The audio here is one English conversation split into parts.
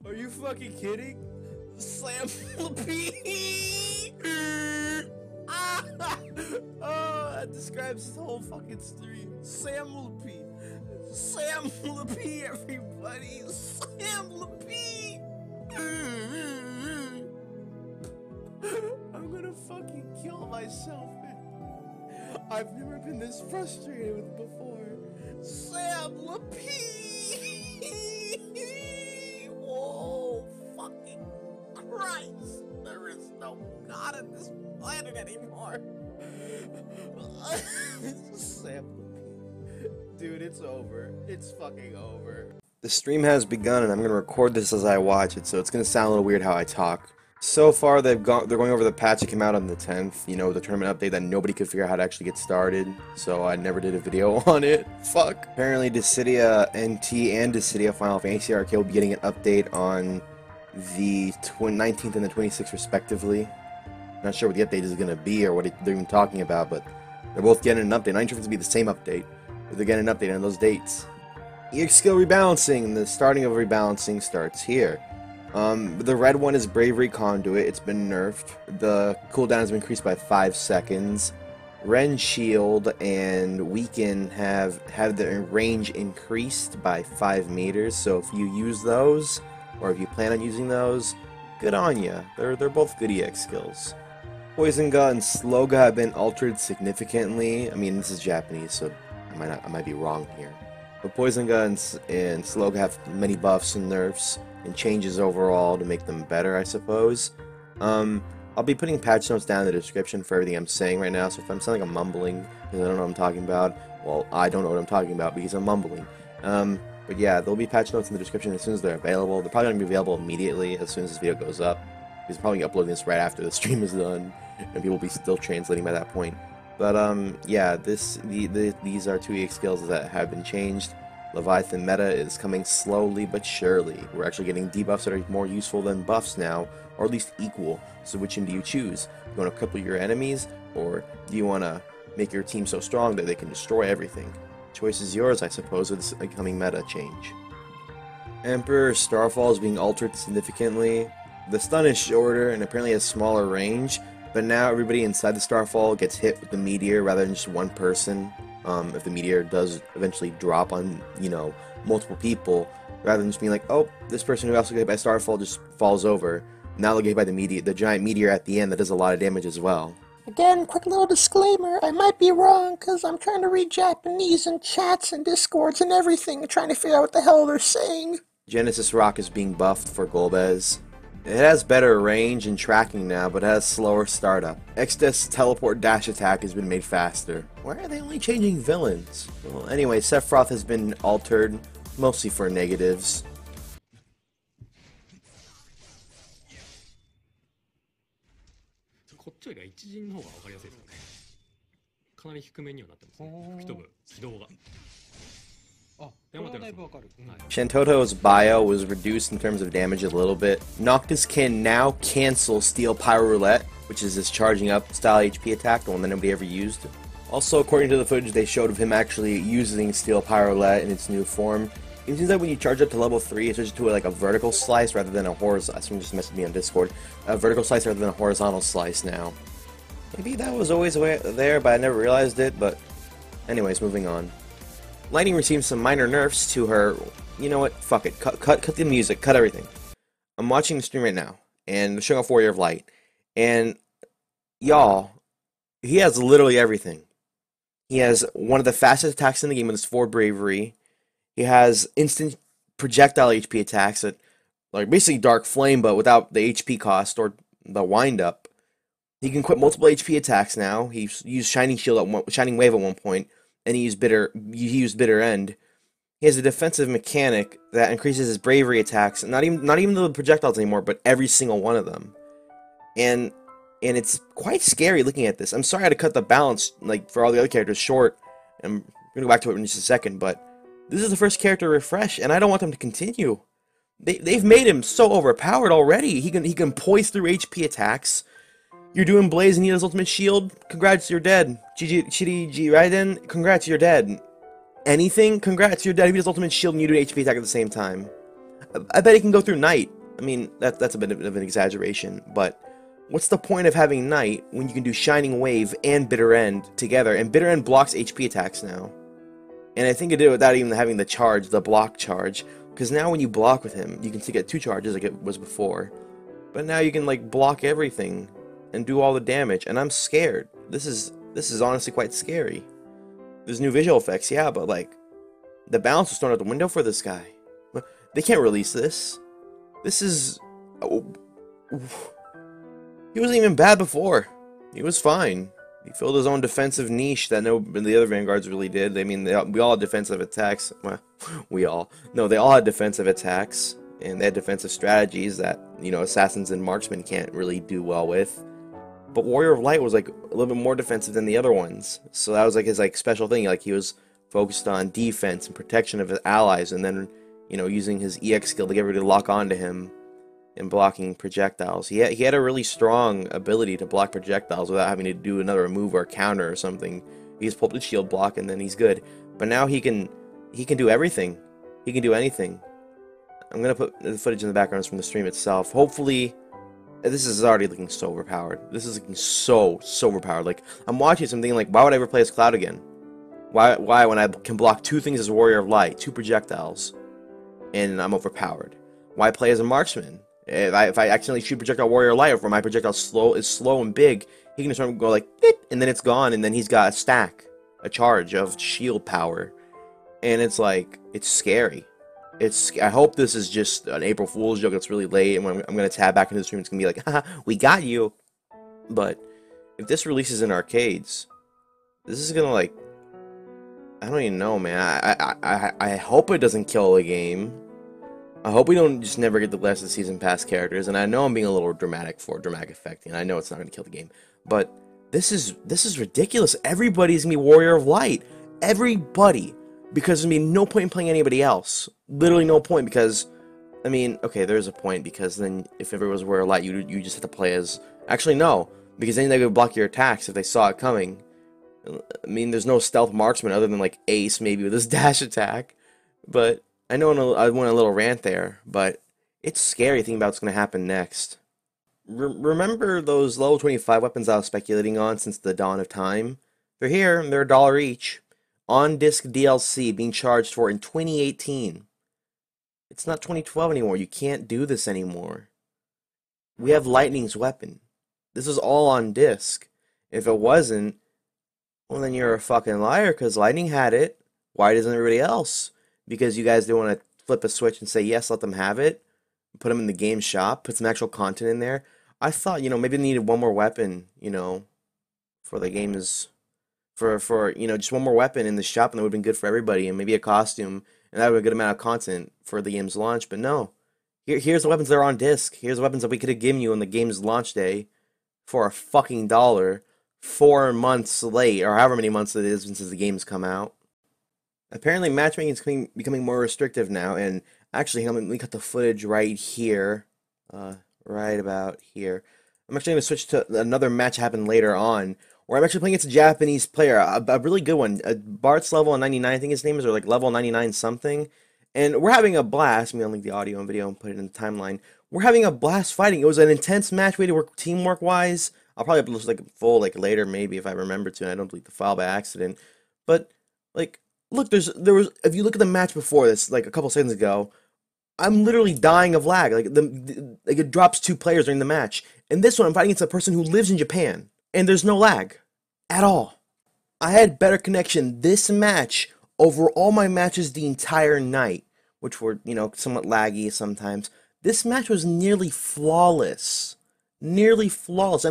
Are you fucking kidding? Slam P. Oh, that describes the whole fucking stream. Sam P. Sam P, everybody. Sam P. I'm gonna fucking kill myself, man. I've never been this frustrated with before. Sam P. Whoa, fucking Christ. There is no God on this planet anymore. Sam P. Dude, it's over. It's fucking over. The stream has begun and I'm gonna record this as I watch it, so it's gonna sound a little weird how I talk. So far, they're going over the patch that came out on the 10th, you know, the tournament update that nobody could figure out how to actually get started, so I never did a video on it. Fuck. Apparently, Dissidia NT and Dissidia Final Fantasy Arcade will be getting an update on the 19th and the 26th, respectively. Not sure what the update is going to be or what they're even talking about, but they're both getting an update. I'm not sure if it's going to be the same update, but they're getting an update on those dates. EX skill rebalancing. The starting of rebalancing starts here. The red one is Bravery Conduit. It's been nerfed. The cooldown has been increased by 5 seconds. Ren Shield and Weaken have had their range increased by 5 meters. So if you use those, or if you plan on using those, good on ya. They're both good EX skills. Poison Gun and Sloga have been altered significantly. I mean, this is Japanese, so I might be wrong here. But Poison Guns and Sloga have many buffs and nerfs and changes overall to make them better, I suppose. I'll be putting patch notes down in the description for everything I'm saying right now, so if I'm sounding like I'm mumbling because I don't know what I'm talking about, well, I don't know what I'm talking about because I'm mumbling. But yeah, there'll be patch notes in the description as soon as they're available. They're probably going to be available immediately as soon as this video goes up. He's probably uploading this right after the stream is done, and people will be still translating by that point. But yeah, these are 2 EX skills that have been changed. Leviathan meta is coming slowly but surely. We're actually getting debuffs that are more useful than buffs now, or at least equal. So which one do you choose? You want to cripple your enemies, or do you want to make your team so strong that they can destroy everything? Choice is yours, I suppose, with this upcoming meta change. Emperor Starfall is being altered significantly. The stun is shorter and apparently has smaller range, but now everybody inside the Starfall gets hit with the meteor rather than just one person. If the meteor does eventually drop on, you know, multiple people, rather than just being like, oh, this person who also got hit by Starfall just falls over. Now they'll get hit by the giant meteor at the end that does a lot of damage as well. Again, quick little disclaimer, I might be wrong, because I'm trying to read Japanese in chats and discords and everything, trying to figure out what the hell they're saying. Genesis Rock is being buffed for Golbez. It has better range and tracking now, but it has slower startup. Exodus Teleport Dash Attack has been made faster. Why are they only changing villains? Well, anyway, Sephiroth has been altered, mostly for negatives. Shantoto's bio was reduced in terms of damage a little bit. Noctis can now cancel Steel Pyro Roulette, which is this charging up style HP attack, the one that nobody ever used. Also, according to the footage they showed of him actually using Steel Pyro Roulette in its new form, it seems like when you charge up to level 3, it switches to like a vertical slice rather than a horizontal. Someone just messaged me on Discord. A vertical slice rather than a horizontal slice now. Maybe that was always there, but I never realized it. But anyways, moving on. Lightning received some minor nerfs to her. You know what? Fuck it. Cut the music. Cut everything. I'm watching the stream right now, and they're showing off Warrior of Light. And y'all, he has literally everything. He has one of the fastest attacks in the game with his 4 bravery. He has instant projectile HP attacks that, like basically Dark Flame, but without the HP cost or the wind up. He can quit multiple HP attacks now. He used Shining Shield Shining Wave at one point. And he used Bitter End. He has a defensive mechanic that increases his bravery attacks, not even the projectiles anymore, but every single one of them. And it's quite scary looking at this. I'm sorry I had to cut the balance like for all the other characters short. And we're gonna go back to it in just a second, but this is the first character refresh, and I don't want them to continue. They've made him so overpowered already. He can poise through HP attacks. You're doing Blaze and he has ultimate shield? Congrats, you're dead. GG Raiden, congrats, you're dead. Anything? Congrats, you're dead. He has ultimate shield and you do an HP attack at the same time. I bet he can go through Night. I mean, that's a bit of an exaggeration, but what's the point of having Night when you can do Shining Wave and Bitter End together? And Bitter End blocks HP attacks now. And I think it did without even having the charge, the block charge. Because now when you block with him, you can still get 2 charges like it was before. But now you can like block everything and do all the damage. And I'm scared. This is honestly quite scary. There's new visual effects, yeah, but like the balance was thrown out the window for this guy. They can't release this. This is... Oh, he wasn't even bad before. He was fine. He filled his own defensive niche that no the other Vanguards really did. I mean, we all had defensive attacks. Well, they all had defensive attacks. And they had defensive strategies that, you know, Assassins and Marksmen can't really do well with. But Warrior of Light was like a little bit more defensive than the other ones. So that was like his like special thing. Like he was focused on defense and protection of his allies. And then, you know, using his EX skill to get everybody to lock onto him and blocking projectiles. He had a really strong ability to block projectiles without having to do another move or a counter or something. He just pulled the shield block and then he's good. But now he can do everything. He can do anything. I'm gonna put the footage in the background from the stream itself. Hopefully, this is already looking so overpowered. This is looking so overpowered. Like I'm watching something like, why would I ever play as Cloud again? Why when I can block 2 things as a Warrior of Light, 2 projectiles, and I'm overpowered? Why play as a Marksman? If I accidentally shoot projectile Warrior of Light, or my projectile is slow and big, he can just go like, beep, and then it's gone, and then he's got a stack, a charge of shield power, and it's like, it's scary. I hope this is just an April Fool's joke that's really late, and when I'm gonna tab back into the stream, it's gonna be like, haha, we got you. But if this releases in arcades, this is gonna like, I don't even know, man. I hope it doesn't kill the game. I hope we don't just never get the rest of the season pass characters, and I know I'm being a little dramatic for dramatic effect, and I know it's not going to kill the game, but this is ridiculous. Everybody's going to be Warrior of Light. Everybody. Because there's going to be no point in playing anybody else. Literally no point, because, I mean, okay, there's a point, because then if everyone was Warrior of Light, you just have to play as... Actually, no, because then they would block your attacks if they saw it coming. I mean, there's no stealth marksman other than, like, Ace, maybe, with his dash attack, but... I know I went a little rant there, but it's scary thinking about what's going to happen next. Remember those level 25 weapons I was speculating on since the dawn of time? They're here, and they're $1 each. On-disc DLC being charged for in 2018. It's not 2012 anymore. You can't do this anymore. We have Lightning's weapon. This is all on disc. If it wasn't, well then you're a fucking liar, because Lightning had it. Why doesn't everybody else? Because you guys don't want to flip a switch and say, yes, let them have it. Put them in the game shop. Put some actual content in there. I thought, you know, maybe they needed one more weapon, you know, for the game's... For you know, just one more weapon in the shop, and that would have been good for everybody. And maybe a costume, and that would have been a good amount of content for the game's launch. But no. Here's the weapons that are on disc. Here's the weapons that we could have given you on the game's launch day for a fucking $1. 4 months late, or however many months it is since the game's come out. Apparently, matchmaking is becoming more restrictive now, and actually, let me cut the footage right here, right about here. I'm actually going to switch to another match happen later on, where I'm actually playing against a Japanese player, a really good one. Bart's level 99, I think his name is, or like level 99 something, and we're having a blast. I'll link the audio and video and put it in the timeline. We're having a blast fighting. It was an intense match. We had to work teamwork-wise. I'll probably upload like full like later maybe if I remember to, and I don't delete the file by accident, but like. Look, there was if you look at the match before this, like a couple seconds ago, I'm literally dying of lag. Like like it drops 2 players during the match. And this one, I'm fighting against a person who lives in Japan, and there's no lag at all. I had better connection this match over all my matches the entire night, which were, you know, somewhat laggy sometimes. This match was nearly flawless, and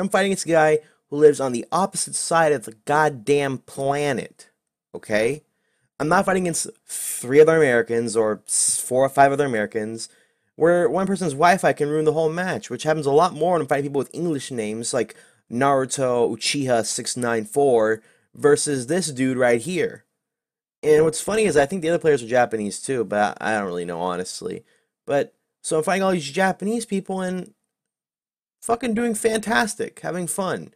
I'm fighting against a guy who lives on the opposite side of the goddamn planet. Okay. I'm not fighting against 3 other Americans or 4 or 5 other Americans, where one person's Wi-Fi can ruin the whole match, which happens a lot more when I'm fighting people with English names like Naruto Uchiha 694 versus this dude right here. And what's funny is I think the other players are Japanese too, but I don't really know honestly. But so I'm fighting all these Japanese people and fucking doing fantastic, having fun.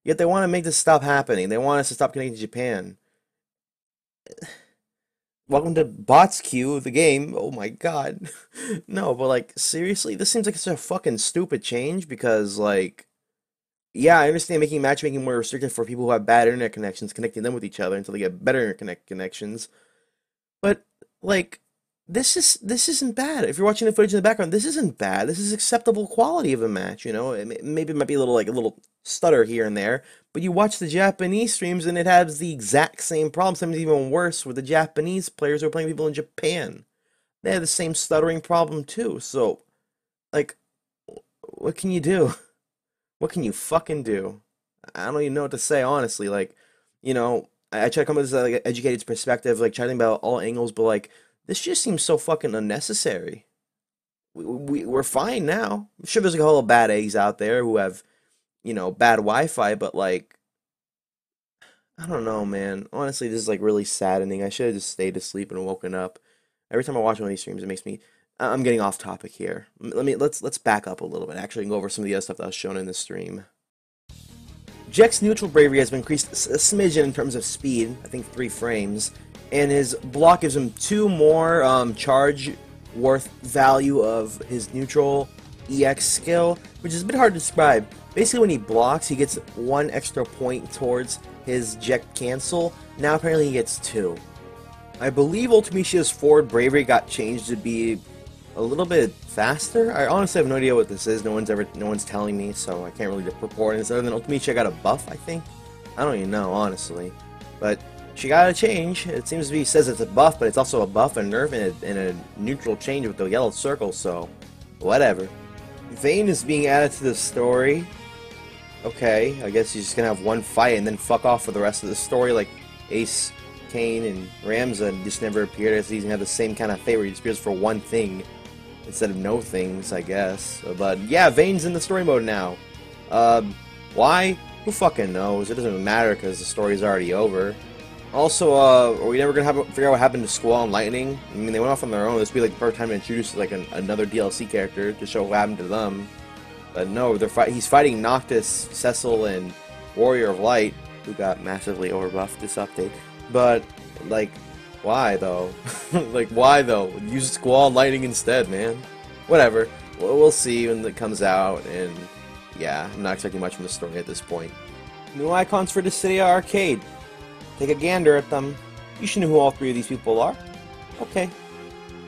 Yet they want to make this stop happening. They want us to stop connecting to Japan. welcome to Bots Queue, the game. Oh my God. No, but like seriously, this seems like it's a fucking stupid change because like yeah, I understand making matchmaking more restricted for people who have bad internet connections, connecting them with each other until they get better internet connections. But like this isn't bad. If you're watching the footage in the background, this isn't bad. This is acceptable quality of a match, you know? Maybe it might be a little like a little stutter here and there, but you watch the Japanese streams and it has the exact same problem, sometimes even worse with the Japanese players who are playing people in Japan. They have the same stuttering problem too. So, like what can you do? What can you fucking do? I don't even know what to say, honestly. Like, I try to come with this like educated perspective, like trying to think about all angles, but like this just seems so fucking unnecessary. We're fine now. I'm sure there's like a whole lot of bad eggs out there who have, bad Wi-Fi, but like, I don't know, man. Honestly, this is like really saddening. I should have just stayed asleep and woken up. Every time I watch one of these streams, it makes me. I'm getting off topic here. Let's back up a little bit. Actually, and go over some of the other stuff that was shown in the stream. Jack's neutral bravery has been increased a smidgen in terms of speed, I think 3 frames, and his block gives him 2 more charge worth value of his neutral EX skill, which is a bit hard to describe. Basically, when he blocks, he gets 1 extra point towards his Jack cancel. Now apparently he gets 2. I believe Ultimicia's forward bravery got changed to be a little bit faster. I honestly have no idea what this is. No one's telling me, so I can't really report it. Other than Ultimate, got a buff, I think. I don't even know, honestly. But she got a change. It seems to be says it's a buff, but it's also a buff and nerf and a neutral change with the yellow circle. So, whatever. Vayne is being added to the story. Okay, I guess he's just gonna have one fight and then fuck off for the rest of the story, like Ace, Kane, and Ramza just never appeared. As he's gonna have the same kind of fate where he just appears for one thing instead of no things, I guess. But yeah, Vayne's in the story mode now. Why? Who fucking knows? It doesn't matter because the story's already over. Also, are we never gonna figure out what happened to Squall and Lightning? I mean, they went off on their own. This would be like the perfect time to introduce like another DLC character to show what happened to them. But no, he's fighting Noctis, Cecil, and Warrior of Light, who got massively overbuffed this update. But like, why though? Like, why though? Use Squall and Lightning instead, man. Whatever. We'll see when it comes out, and yeah, I'm not expecting much from the story at this point. New icons for Dissidia Arcade. Take a gander at them. You should know who all 3 of these people are. Okay.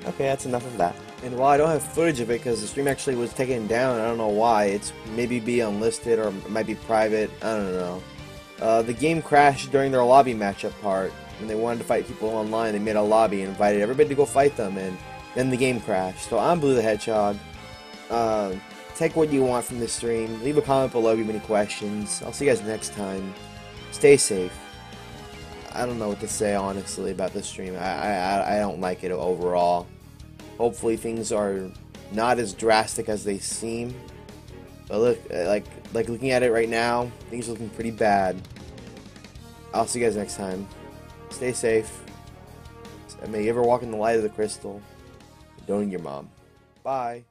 Okay, that's enough of that. And while I don't have footage of it because the stream actually was taken down, I don't know why. It's maybe be unlisted or it might be private. I don't know. The game crashed during their lobby matchup part. When they wanted to fight people online, they made a lobby and invited everybody to go fight them, and then the game crashed. So I'm Blue the Hedgehog. Take what you want from this stream. Leave a comment below if you have any questions. I'll see you guys next time. Stay safe. I don't know what to say honestly about this stream. I don't like it overall. Hopefully things are not as drastic as they seem. But look, like looking at it right now, things are looking pretty bad. I'll see you guys next time. Stay safe. May you ever walk in the light of the crystal. Don't eat your mom. Bye.